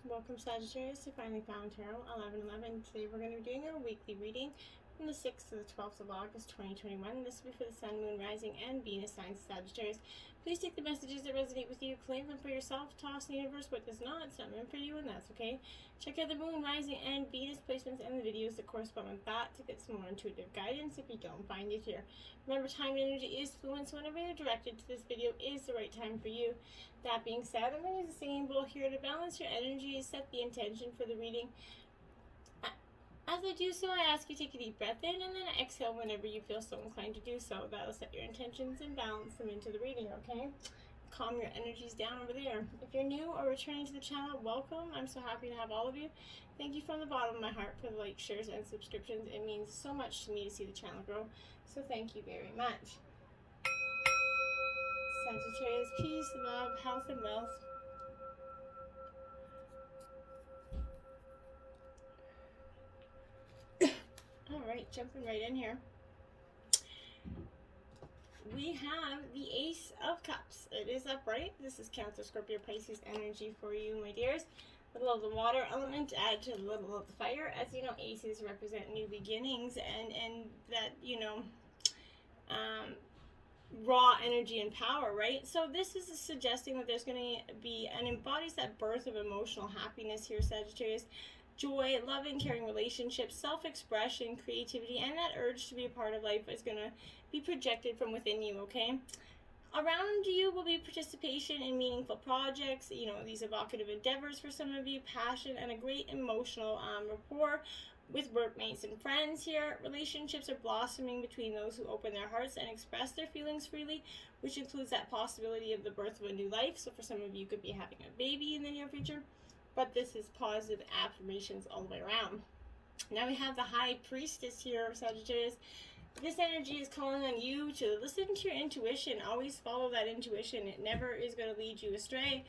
Welcome Sagittarius to Finally Found Tarot 1111. Today we're going to be doing our weekly reading from the 6th to the 12th of August 2021. This will be for the Sun, Moon, Rising, and Venus signs of Sagittarius. Please take the messages that resonate with you, claim them for yourself, toss the universe what does not. It's not meant for you, and that's okay. Check out the Moon, Rising, and Venus placements and the videos that correspond with that to get some more intuitive guidance if you don't find it here. Remember, time and energy is fluent, so whenever you're directed to this video is the right time for you. That being said, I'm going to use the singing bowl here to balance your energy, set the intention for the reading. As I do so, I ask you to take a deep breath in and then exhale whenever you feel so inclined to do so. That'll set your intentions and balance them into the reading, okay? Calm your energies down over there. If you're new or returning to the channel, welcome. I'm so happy to have all of you. Thank you from the bottom of my heart for the likes, shares, and subscriptions. It means so much to me to see the channel grow, so thank you very much. Sagittarius, peace, love, health, and wealth. Alright, jumping right in here. We have the Ace of Cups. It is upright. This is Cancer, Scorpio, Pisces energy for you, my dears. A little of the water element add to a little of the fire. As you know, aces represent new beginnings and that, you know, raw energy and power, right? So this is suggesting that there's going to be and embodies that birth of emotional happiness here, Sagittarius. Joy, love and caring relationships, self-expression, creativity, and that urge to be a part of life is going to be projected from within you, okay? Around you will be participation in meaningful projects, you know, these evocative endeavors for some of you, passion, and a great emotional rapport with workmates and friends here. Relationships are blossoming between those who open their hearts and express their feelings freely, which includes that possibility of the birth of a new life. So for some of you, could be having a baby in the near future. But this is positive affirmations all the way around. Now we have the High Priestess here, Sagittarius. This energy is calling on you to listen to your intuition. Always follow that intuition. It never is going to lead you astray.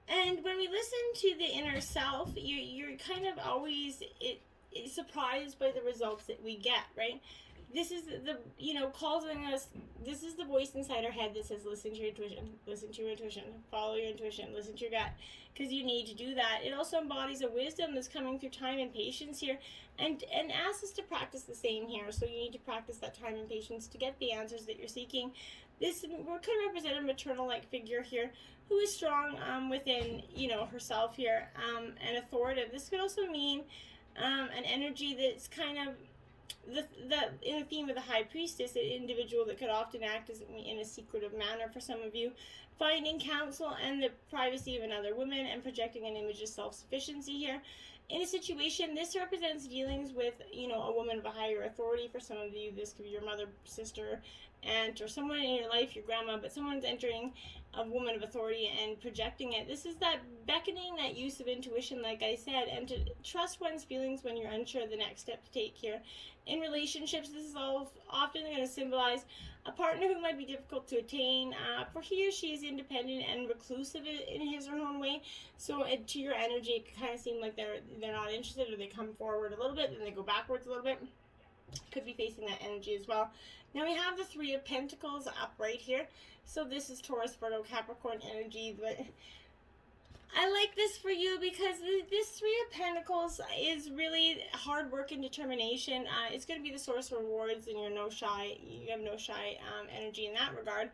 And when we listen to the inner self, you're kind of always surprised by the results that we get, right? This is the, you know, causing us, this is the voice inside our head that says, listen to your intuition, listen to your intuition, follow your intuition, listen to your gut, because you need to do that. It also embodies a wisdom that's coming through time and patience here, and asks us to practice the same here. So you need to practice that time and patience to get the answers that you're seeking. This could represent a maternal-like figure here who is strong within, you know, herself here, and authoritative. This could also mean an energy that's kind of in the theme of the High Priestess, an individual that could often act as in a secretive manner for some of you, finding counsel and the privacy of another woman and projecting an image of self-sufficiency here. In a situation, this represents dealings with, you know, a woman of a higher authority. For some of you, this could be your mother, sister, aunt, or someone in your life, your grandma, but someone's entering a woman of authority and projecting it. This is that beckoning, that use of intuition, like I said, and to trust one's feelings when you're unsure of the next step to take here. In relationships, this is all often going to symbolize a partner who might be difficult to attain, for he or she is independent and reclusive in his or her own way. So to your energy, it can kind of seem like they're not interested, or they come forward a little bit, then they go backwards a little bit. Could be facing that energy as well. Now we have the Three of Pentacles up right here. So this is Taurus, Virgo, Capricorn energy, but I like this for you because this Three of Pentacles is really hard work and determination. It's going to be the source of rewards, and you have no shy energy in that regard.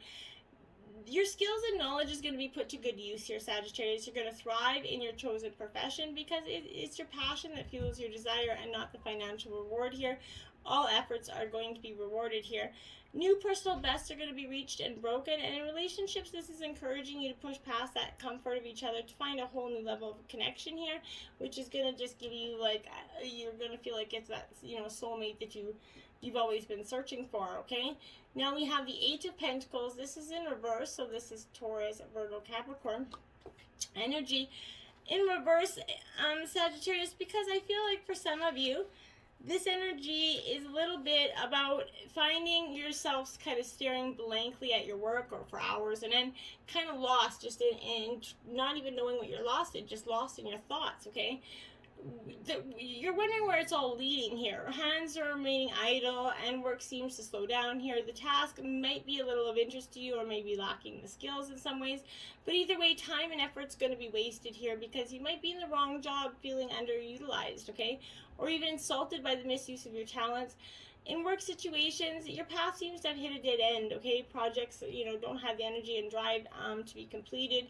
Your skills and knowledge is going to be put to good use here, Sagittarius. You're going to thrive in your chosen profession because it's your passion that fuels your desire and not the financial reward here. All efforts are going to be rewarded here. New personal bests are going to be reached and broken. And in relationships, this is encouraging you to push past that comfort of each other to find a whole new level of connection here, which is going to just give you, like, you're going to feel like it's that, you know, soulmate that you've always been searching for, okay? Now we have the Eight of Pentacles. This is in reverse, so this is Taurus, Virgo, Capricorn energy. In reverse, Sagittarius, because I feel like for some of you, this energy is a little bit about finding yourselves kind of staring blankly at your work or for hours, and then kind of lost just in not even knowing what you're lost in, just lost in your thoughts, okay? you're wondering where it's all leading here. Hands are remaining idle and work seems to slow down here. The task might be a little of interest to you or maybe lacking the skills in some ways. But either way, time and effort's going to be wasted here because you might be in the wrong job feeling underutilized, okay? Or even insulted by the misuse of your talents. In work situations, your path seems to have hit a dead end, okay? Projects, don't have the energy and drive to be completed.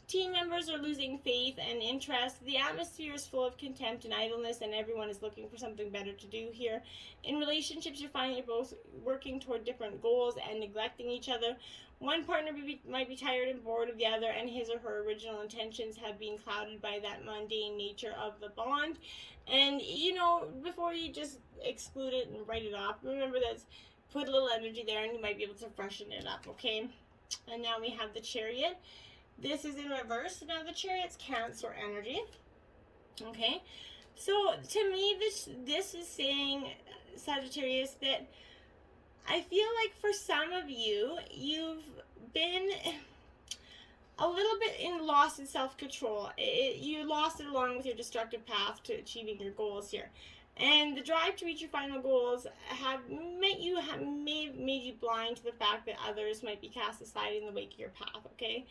Team members are losing faith and interest. The atmosphere is full of contempt and idleness, and everyone is looking for something better to do here. In relationships, you're finding you're both working toward different goals and neglecting each other. One partner might be tired and bored of the other, and his or her original intentions have been clouded by that mundane nature of the bond. And, before you just exclude it and write it off, remember that put a little energy there, and you might be able to freshen it up, okay? And now we have the Chariot. This is in reverse. Now the Chariot's Cancer energy. Okay, so to me, this is saying, Sagittarius, that I feel like for some of you, you've been a little bit lost in self-control. You lost it along with your destructive path to achieving your goals here. And the drive to reach your final goals may have made you blind to the fact that others might be cast aside in the wake of your path, okay?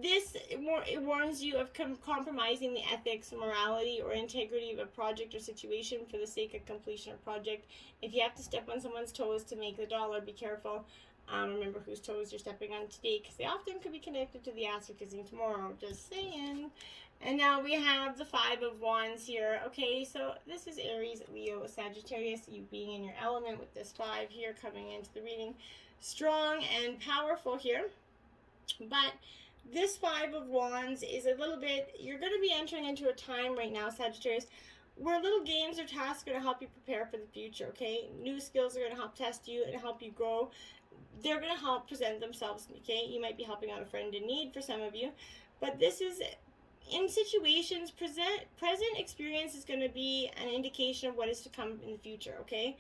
It warns you of compromising the ethics, morality, or integrity of a project or situation for the sake of completion of project. If you have to step on someone's toes to make the dollar, be careful. Remember whose toes you're stepping on today, because they often could be connected to the ass you're kissing tomorrow. Just saying. And now we have the Five of Wands here. Okay, so this is Aries, Leo, Sagittarius, you being in your element with this 5 here coming into the reading. Strong and powerful here. But this 5 of Wands is a little bit, you're going to be entering into a time right now, Sagittarius, where little games or tasks are going to help you prepare for the future, okay? New skills are going to help test you and help you grow. They're going to help present themselves, okay? You might be helping out a friend in need for some of you. But this is, in situations, present experience is going to be an indication of what is to come in the future, okay?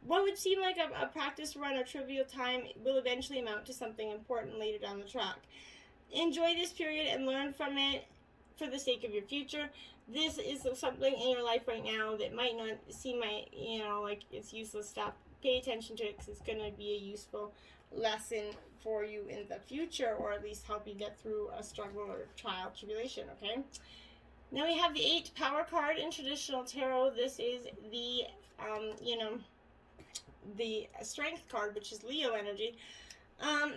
What would seem like a practice run or trivial time will eventually amount to something important later down the track. Enjoy this period and learn from it for the sake of your future. This is something in your life right now that might not seem like it's useless stuff. Pay attention to it because it's going to be a useful lesson for you in the future, or at least help you get through a struggle or trial, tribulation, okay? Now we have the 8 Power card in traditional tarot. This is the, the Strength card, which is Leo energy.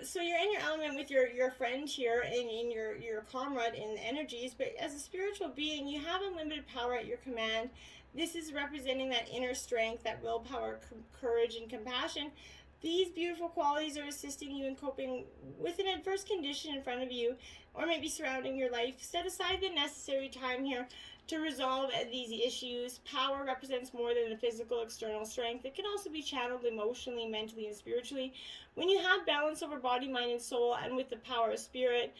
So you're in your element with your friend here and in your comrade in the energies, but as a spiritual being, you have unlimited power at your command. This is representing that inner strength, that willpower, courage, and compassion. These beautiful qualities are assisting you in coping with an adverse condition in front of you or maybe surrounding your life. Set aside the necessary time here to resolve these issues. Power represents more than the physical external strength. It can also be channeled emotionally, mentally, and spiritually. When you have balance over body, mind, and soul, and with the power of spirit,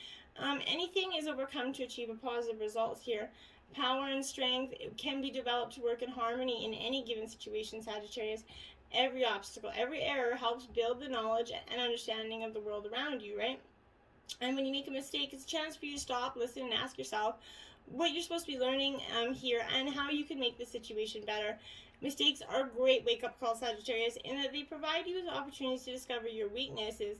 anything is overcome to achieve a positive result here. Power and strength can be developed to work in harmony in any given situation, Sagittarius. Every obstacle, every error helps build the knowledge and understanding of the world around you, right? And when you make a mistake, it's a chance for you to stop, listen, and ask yourself what you're supposed to be learning here and how you can make the situation better. Mistakes are a great wake-up call, Sagittarius, in that they provide you with opportunities to discover your weaknesses,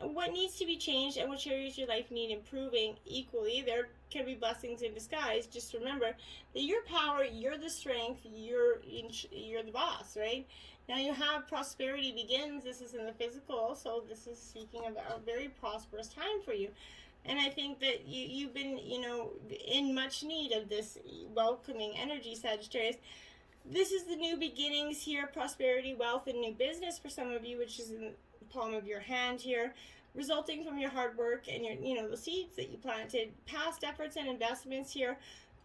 what needs to be changed, and which areas of your life need improving equally. There can be blessings in disguise. Just remember that your power, you're the strength, you're the boss, right? Now you have prosperity begins. This is in the physical, so this is speaking of a very prosperous time for you. And I think that you've been, in much need of this welcoming energy, Sagittarius. This is the new beginnings here, prosperity, wealth, and new business for some of you, which is in the palm of your hand here, resulting from your hard work and your, the seeds that you planted. Past efforts and investments here,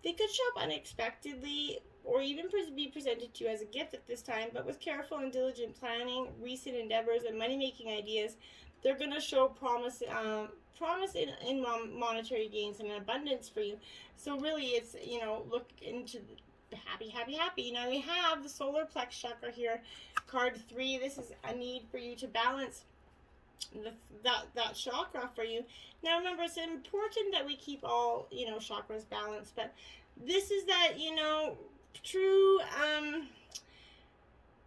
they could show up unexpectedly or even be presented to you as a gift at this time, but with careful and diligent planning, recent endeavors, and money-making ideas, they're going to show promise in monetary gains and abundance for you. So really it's, look into the happy. Now we have the solar plex chakra here, card 3. This is a need for you to balance that chakra for you. Now remember, it's important that we keep all, chakras balanced, but this is that, true,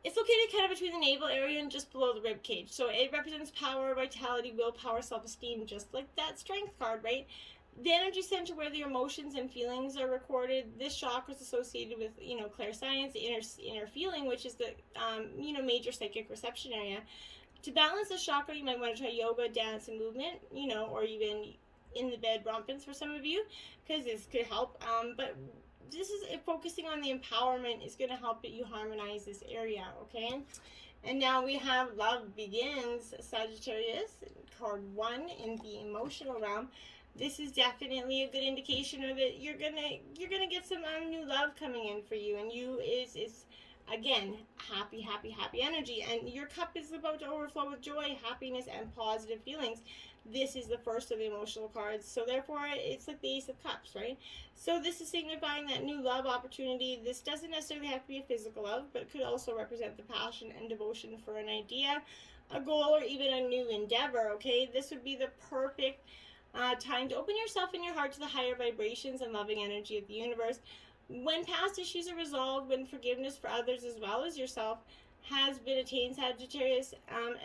it's located kind of between the navel area and just below the rib cage. So it represents power, vitality, willpower, self-esteem, just like that strength card, right? The energy center where the emotions and feelings are recorded. This chakra is associated with, clairscience, inner feeling, which is the, major psychic reception area. To balance the chakra, you might want to try yoga, dance, and movement, or even in the bed rompins for some of you, because this could help. But this is focusing on the empowerment is going to help you harmonize this area, okay? And now we have Love Begins, Sagittarius, card 1 in the emotional realm. This is definitely a good indication of that you're gonna get some new love coming in for you, and you is again happy energy, and your cup is about to overflow with joy, happiness, and positive feelings. This is the first of the emotional cards, so therefore it's like the Ace of Cups, right? So this is signifying that new love opportunity. This doesn't necessarily have to be a physical love, but it could also represent the passion and devotion for an idea, a goal, or even a new endeavor, okay? This would be the perfect time to open yourself and your heart to the higher vibrations and loving energy of the universe. When past issues are resolved, when forgiveness for others as well as yourself has been attained, Sagittarius,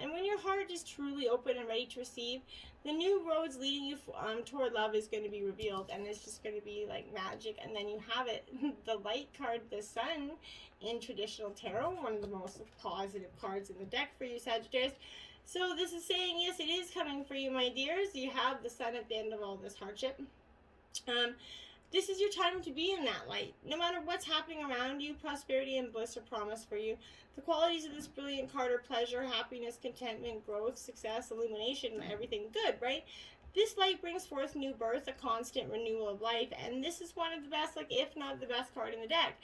and when your heart is truly open and ready to receive, the new roads leading you toward love is going to be revealed, and it's just going to be like magic. And then you have it, the light card, the sun, in traditional tarot, one of the most positive cards in the deck for you, Sagittarius. So this is saying, yes, it is coming for you, my dears. You have the sun at the end of all this hardship. This is your time to be in that light. No matter what's happening around you, prosperity and bliss are promised for you. The qualities of this brilliant card are pleasure, happiness, contentment, growth, success, illumination, everything good, right? This light brings forth new birth, a constant renewal of life, and this is one of the best, like if not the best card in the deck.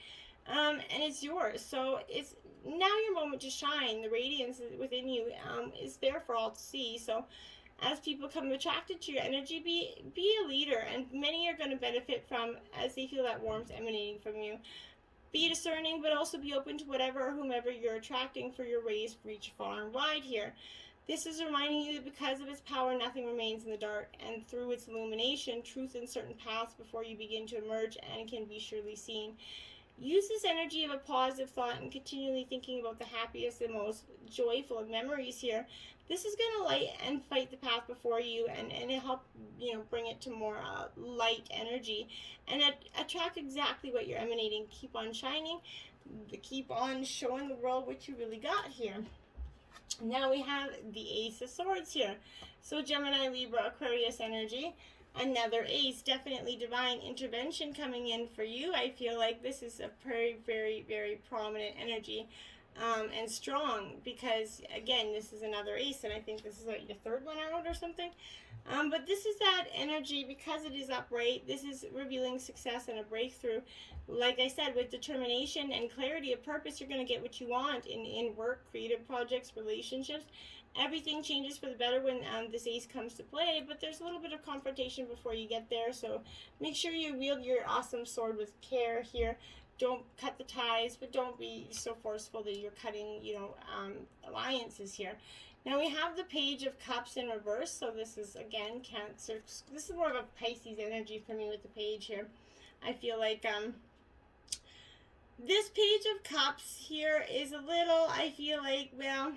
And it's yours. So it's now your moment to shine. The radiance within you is there for all to see. So as people come attracted to your energy, be a leader, and many are going to benefit from as they feel that warmth emanating from you. Be discerning, but also be open to whatever or whomever you're attracting, for your rays reach far and wide here. This is reminding you that because of its power, nothing remains in the dark, and through its illumination, truth in certain paths before you begin to emerge and can be surely seen. Use this energy of a positive thought and continually thinking about the happiest and most joyful of memories here. This is going to light and fight the path before you, and help, bring it to more light energy, and attract exactly what you're emanating. Keep on shining. Keep on showing the world what you really got here. Now we have the Ace of Swords here. So Gemini, Libra, Aquarius energy. Another ace, definitely divine intervention coming in for you. I feel like this is a very, very, very prominent energy, and strong, because again, this is another ace, and I think this is like your third one out or something. But this is that energy, because it is upright. This is revealing success and a breakthrough. Like I said, with determination and clarity of purpose, you're going to get what you want in work, creative projects, relationships. Everything changes for the better when this ace comes to play, but there's a little bit of confrontation before you get there, so make sure you wield your awesome sword with care here. Don't cut the ties, but don't be so forceful that you're cutting, alliances here. Now we have the Page of Cups in reverse, so this is, again, Cancer. This is more of a Pisces energy for me with the Page here. I feel like, this Page of Cups here is a little, I feel like, well,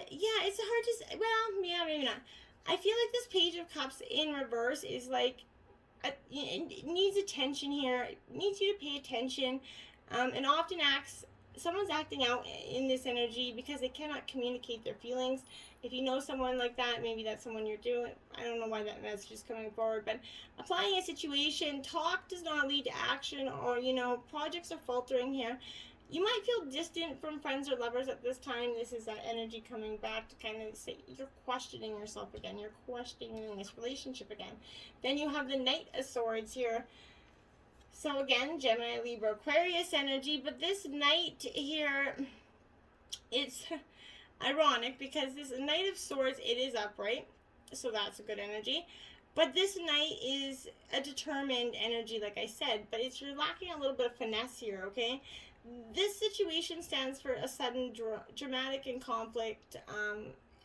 yeah, it's hard to say. Well, yeah, maybe not. I feel like this Page of Cups in reverse is like, it needs attention here. It needs you to pay attention, and often someone's acting out in this energy because they cannot communicate their feelings. If you know someone like that, maybe that's someone you're doing. I don't know why that message is coming forward, but applying a situation, talk does not lead to action, or, projects are faltering here. You might feel distant from friends or lovers at this time. This is that energy coming back to kind of say you're questioning yourself again. You're questioning this relationship again. Then you have the Knight of Swords here. So again, Gemini, Libra, Aquarius energy. But this Knight here, it's ironic because this Knight of Swords, it is upright. So that's a good energy. But this Knight is a determined energy, like I said. But you're lacking a little bit of finesse here, okay? this situation stands for a sudden dramatic and conflict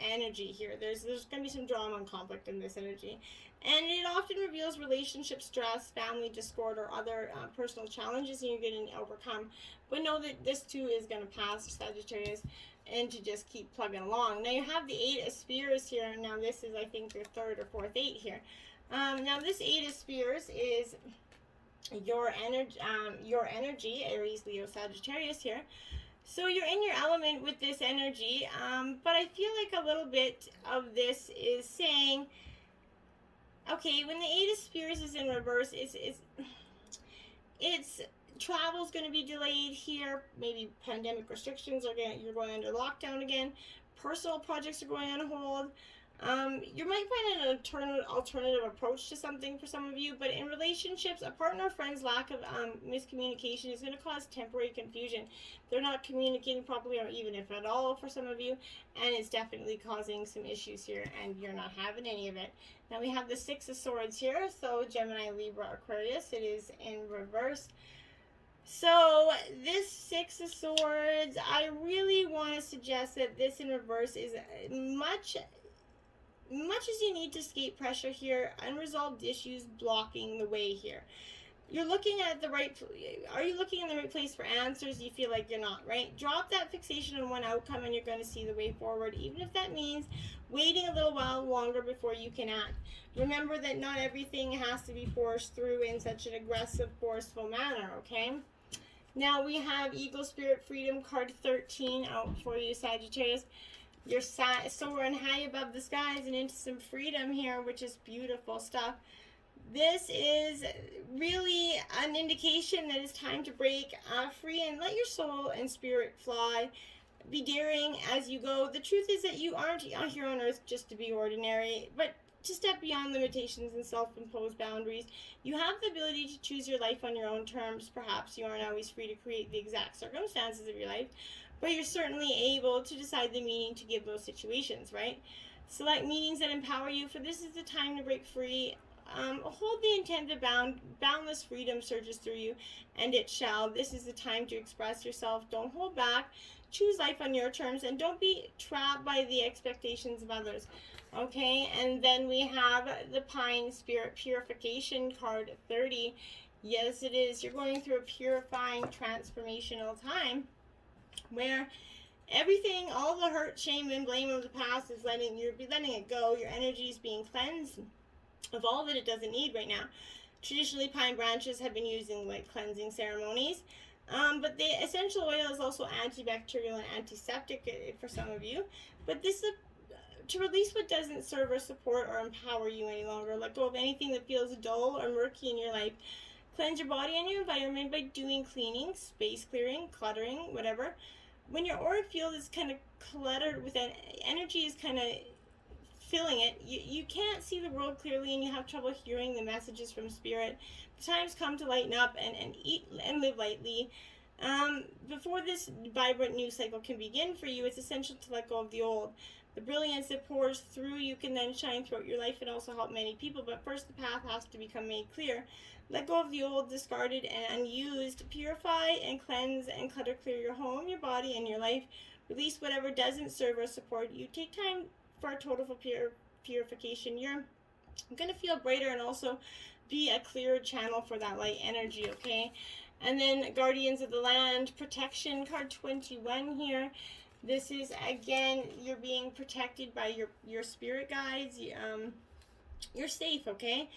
energy here. There's going to be some drama and conflict in this energy. And it often reveals relationship stress, family discord, or other personal challenges and you're going to overcome. But know that this too is going to pass, Sagittarius, and to just keep plugging along. Now you have the Eight of Spears here. Now this is, I think, your third or fourth eight here. Now this Eight of Spears is your energy, Aries, Leo, Sagittarius here. So you're in your element with this energy, but I feel like a little bit of this is saying, okay, when the Eight of Spears is in reverse, it's travel's going to be delayed here. Maybe pandemic restrictions you're going under lockdown again. Personal projects are going on hold. You might find an alternative approach to something for some of you, but in relationships, a partner or friend's lack of miscommunication is going to cause temporary confusion. They're not communicating properly, or even if at all, for some of you, and it's definitely causing some issues here, and you're not having any of it. Now we have the Six of Swords here, so Gemini, Libra, Aquarius, it is in reverse. So this Six of Swords, I really want to suggest that this in reverse is much as you need to escape pressure here, unresolved issues blocking the way here. You're looking at the right, are you looking in the right place for answers? You feel like you're not, right? Drop that fixation on one outcome and you're going to see the way forward, even if that means waiting a little while longer before you can act. Remember that not everything has to be forced through in such an aggressive, forceful manner, okay? Now we have Eagle Spirit Freedom card 13 out for you, Sagittarius. You're soaring high above the skies and into some freedom here, which is beautiful stuff. This is really an indication that it's time to break free and let your soul and spirit fly. Be daring as you go. The truth is that you aren't here on earth just to be ordinary, but to step beyond limitations and self-imposed boundaries. You have the ability to choose your life on your own terms. Perhaps you aren't always free to create the exact circumstances of your life, but you're certainly able to decide the meaning to give those situations, right? Select meanings that empower you, for this is the time to break free. Hold the intent that boundless freedom surges through you, and it shall. This is the time to express yourself. Don't hold back. Choose life on your terms, and don't be trapped by the expectations of others. Okay, and then we have the Pine Spirit Purification card 30. Yes, it is. You're going through a purifying, transformational time where everything, all the hurt, shame, and blame of the past is letting it go. Your energy is being cleansed of all that it doesn't need right now. Traditionally, pine branches have been used in like cleansing ceremonies, but the essential oil is also antibacterial and antiseptic for some of you. But this is to release what doesn't serve or support or empower you any longer. Let go of anything that feels dull or murky in your life. Cleanse your body and your environment by doing cleaning, space clearing, cluttering, whatever. When your auric field is kind of cluttered with energy is kind of filling it, you can't see the world clearly and you have trouble hearing the messages from spirit. The time's come to lighten up and eat and live lightly. Before this vibrant new cycle can begin for you, it's essential to let go of the old. The brilliance that pours through you can then shine throughout your life and also help many people, but first the path has to become made clear. Let go of the old, discarded, and unused. Purify and cleanse and clutter clear your home, your body, and your life. Release whatever doesn't serve or support you. Take time for a total purification. You're going to feel brighter and also be a clearer channel for that light energy, okay? And then Guardians of the Land, Protection, card 21 here. This is, again, you're being protected by your spirit guides. You're safe, okay?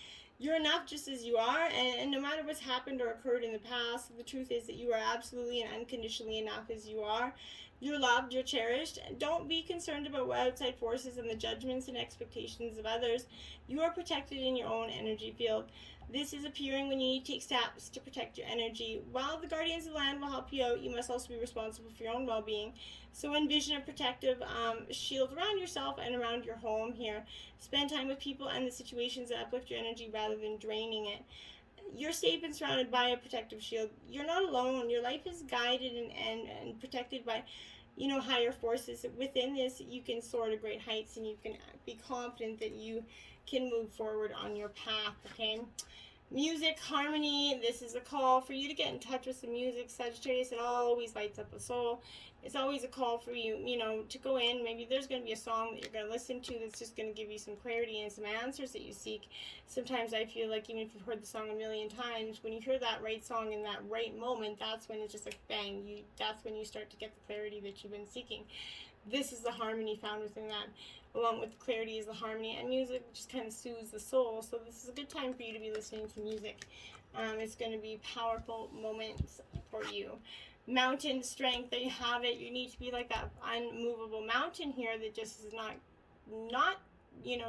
You're enough just as you are, and no matter what's happened or occurred in the past, the truth is that you are absolutely and unconditionally enough as you are. You're loved, you're cherished. Don't be concerned about outside forces and the judgments and expectations of others. You are protected in your own energy field. This is appearing when you need to take steps to protect your energy. While the Guardians of the Land will help you out, you must also be responsible for your own well-being. So envision a protective shield around yourself and around your home here. Spend time with people and the situations that uplift your energy rather than draining it. You're safe and surrounded by a protective shield. You're not alone. Your life is guided and protected by, higher forces. Within this, you can soar to great heights and you can be confident that you can move forward on your path, okay? Music, harmony, this is a call for you to get in touch with some music, Sagittarius. It always lights up the soul. It's always a call for you, to go in. Maybe there's going to be a song that you're going to listen to that's just going to give you some clarity and some answers that you seek. Sometimes I feel like even if you've heard the song a million times, when you hear that right song in that right moment, that's when it's just like bang, that's when you start to get the clarity that you've been seeking. This is the harmony found within that. Along with clarity is the harmony, and music just kind of soothes the soul. So this is a good time for you to be listening to music. It's going to be powerful moments for you. Mountain strength, there you have it. You need to be like that unmovable mountain here that just is not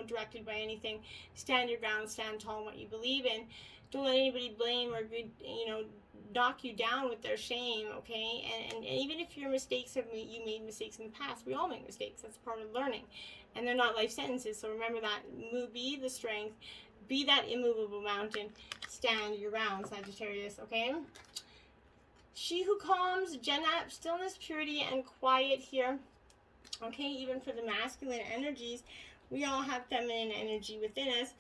directed by anything. Stand your ground, stand tall in what you believe in. Don't let anybody blame or knock you down with their shame, okay? And even if your mistakes you made mistakes in the past, we all make mistakes. That's part of learning, and they're not life sentences. So remember that. Be the strength, be that immovable mountain. Stand your ground, Sagittarius, okay? She who calms, Jenna, stillness, purity, and quiet here. Okay, even for the masculine energies, we all have feminine energy within us.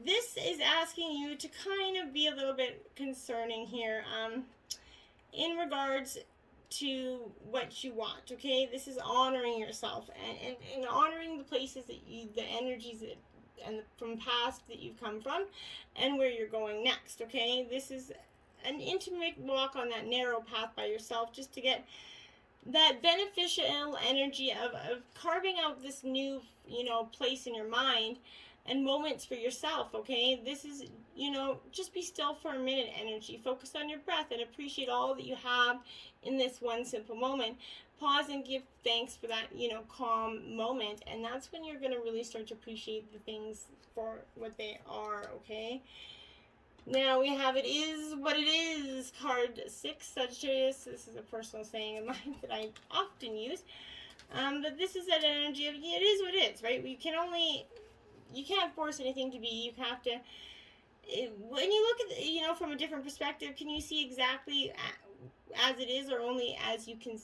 This is asking you to kind of be a little bit concerning here in regards to what you want, okay? This is honoring yourself and honoring the places that the energies that, and from past that you've come from and where you're going next, okay? This is an intimate walk on that narrow path by yourself just to get that beneficial energy of carving out this new, place in your mind and moments for yourself, okay? This is, just be still for a minute energy. Focus on your breath and appreciate all that you have in this one simple moment. Pause and give thanks for that, calm moment. And that's when you're going to really start to appreciate the things for what they are, okay? Now we have It Is What It Is, card 6, Sagittarius. This is a personal saying of mine that I often use. But this is that energy of, it is what it is, right? You can't force anything to be. You have to, when you look at, from a different perspective, can you see exactly as it is or only as you can,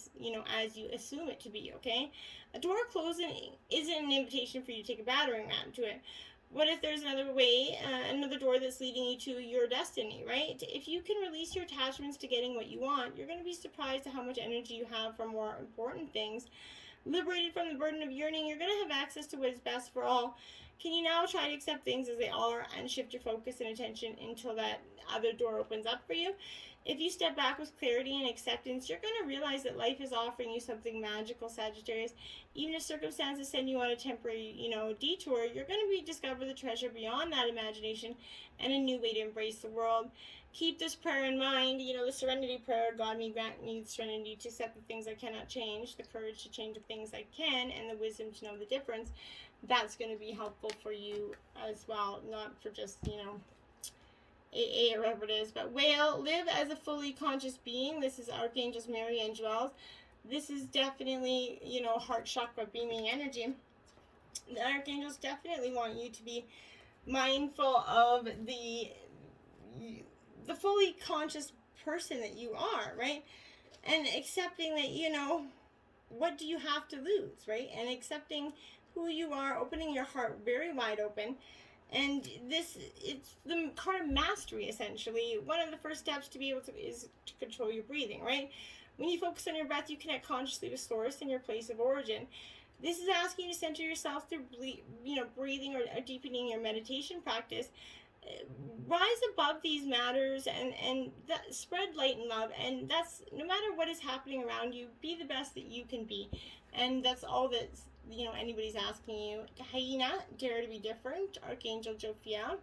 as you assume it to be, okay? A door closing isn't an invitation for you to take a battering ram to it. What if there's another way, another door that's leading you to your destiny, right? If you can release your attachments to getting what you want, you're going to be surprised at how much energy you have for more important things. Liberated from the burden of yearning, you're going to have access to what is best for all. Can you now try to accept things as they are and shift your focus and attention until that other door opens up for you? If you step back with clarity and acceptance, you're going to realize that life is offering you something magical, Sagittarius. Even if circumstances send you on a temporary, detour, you're going to discover the treasure beyond that imagination and a new way to embrace the world. Keep this prayer in mind, the serenity prayer. God may grant me the serenity to accept the things I cannot change, the courage to change the things I can, and the wisdom to know the difference. That's going to be helpful for you as well, not for just, AA or whatever it is. But Whale, live as a fully conscious being. This is Archangels Mary and Jewels. This is definitely, heart chakra beaming energy. The Archangels definitely want you to be mindful of the fully conscious person that you are, right? And accepting that, what do you have to lose, right? And accepting who you are, opening your heart very wide open. And it's the card of mastery, essentially. One of the first steps to be able to is to control your breathing, right? When you focus on your breath, you connect consciously with source and your place of origin. This is asking you to center yourself through, breathing or deepening your meditation practice. Rise above these matters and spread light and love. And that's, no matter what is happening around you, be the best that you can be. And that's all that's, anybody's asking you. Hyena, dare to be different. Archangel Jophiel.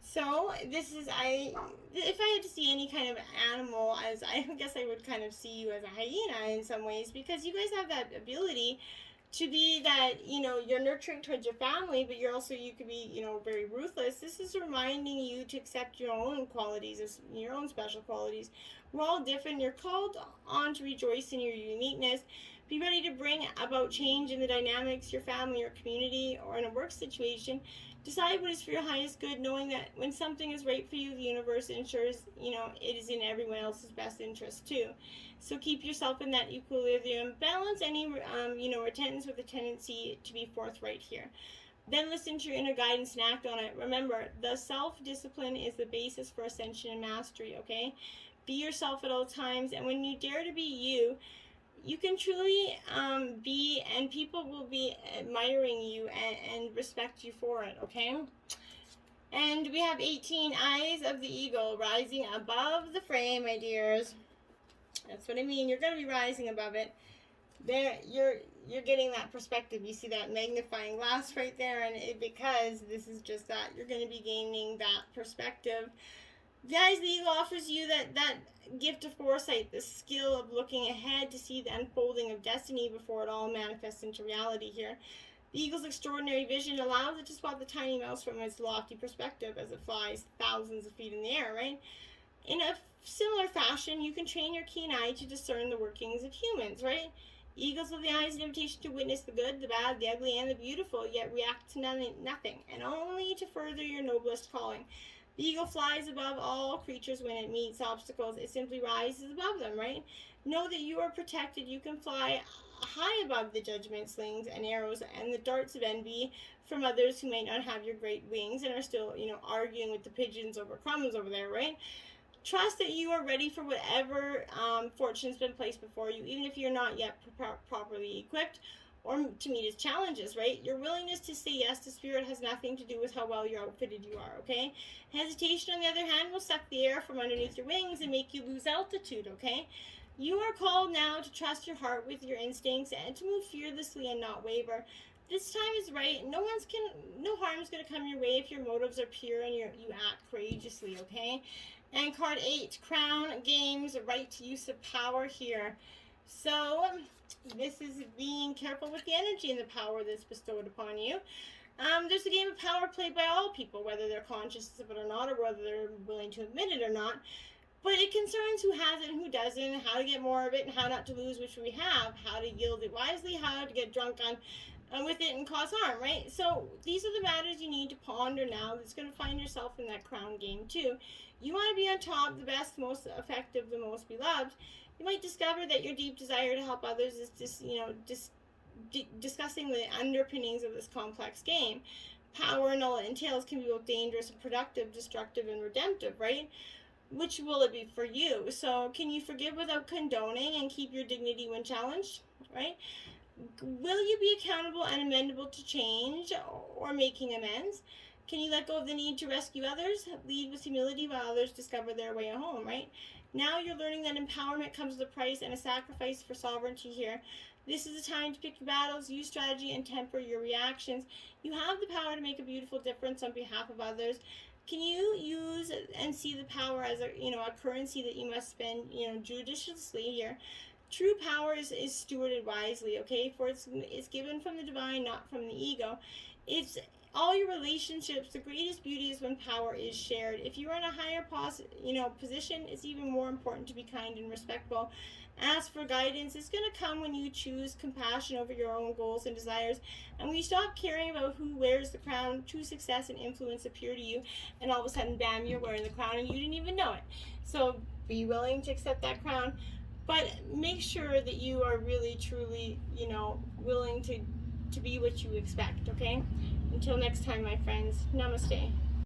So this is, if I had to see any kind of animal, as I guess I would kind of see you as a hyena in some ways, because you guys have that ability to be that, you're nurturing towards your family, but you could be, very ruthless. This is reminding you to accept your own qualities, your own special qualities. We're all different. You're called on to rejoice in your uniqueness. Be ready to bring about change in the dynamics, your family or community, or in a work situation. Decide what is for your highest good, knowing that when something is right for you, the universe ensures, it is in everyone else's best interest too. So keep yourself in that equilibrium. Balance any, retentions with a tendency to be forthright here. Then listen to your inner guidance and act on it. Remember, the self-discipline is the basis for ascension and mastery, okay? Be yourself at all times, and when you dare to be you, you can truly be, and people will be admiring you and respect you for it, okay? And we have 18 eyes of the eagle rising above the frame, my dears. That's what I mean. You're going to be rising above it. There, you're getting that perspective. You see that magnifying glass right there, and because this is just that, you're going to be gaining that perspective. The eyes of the eagle offers you that gift of foresight, the skill of looking ahead to see the unfolding of destiny before it all manifests into reality here. The eagle's extraordinary vision allows it to spot the tiny mouse from its lofty perspective as it flies thousands of feet in the air, right? In a similar fashion, you can train your keen eye to discern the workings of humans, right? Eagles of the eye is an invitation to witness the good, the bad, the ugly, and the beautiful, yet react to nothing, and only to further your noblest calling. The eagle flies above all creatures when it meets obstacles. It simply rises above them, right? Know that you are protected. You can fly high above the judgment slings and arrows and the darts of envy from others who may not have your great wings and are still, arguing with the pigeons over crumbs over there, right? Trust that you are ready for whatever fortune's been placed before you, even if you're not yet properly equipped or to meet its challenges, right? Your willingness to say yes to spirit has nothing to do with how well you're outfitted you are, okay? Hesitation, on the other hand, will suck the air from underneath your wings and make you lose altitude, okay? You are called now to trust your heart with your instincts and to move fearlessly and not waver. This time is right. No harm is going to come your way if your motives are pure and you act courageously, okay? And card 8, Crown Games, right to use of power here. So, this is being careful with the energy and the power that's bestowed upon you. There's a game of power played by all people, whether they're conscious of it or not, or whether they're willing to admit it or not. But it concerns who has it and who doesn't, how to get more of it, and how not to lose which we have, how to yield it wisely, how to get drunk on with it and cause harm, right? So these are the matters you need to ponder now that's going to find yourself in that crown game too. You want to be on top, the best, most effective, the most beloved. You might discover that your deep desire to help others is just, discussing the underpinnings of this complex game. Power and all it entails can be both dangerous and productive, destructive and redemptive, right? Which will it be for you? So can you forgive without condoning and keep your dignity when challenged, right? Will you be accountable and amendable to change or making amends? Can you let go of the need to rescue others? Lead with humility while others discover their way home, right? Now you're learning that empowerment comes with a price and a sacrifice for sovereignty here. This is a time to pick your battles, use strategy, and temper your reactions. You have the power to make a beautiful difference on behalf of others. Can you use and see the power as a currency that you must spend judiciously here? True power is stewarded wisely, okay? For it's given from the divine, not from the ego. It's all your relationships. The greatest beauty is when power is shared. If you are in a higher position, it's even more important to be kind and respectful. Ask for guidance. It's going to come when you choose compassion over your own goals and desires. And when you stop caring about who wears the crown, true success and influence appear to you. And all of a sudden, bam, you're wearing the crown and you didn't even know it. So be willing to accept that crown. But make sure that you are really, truly, willing to be what you expect, okay? Until next time, my friends. Namaste.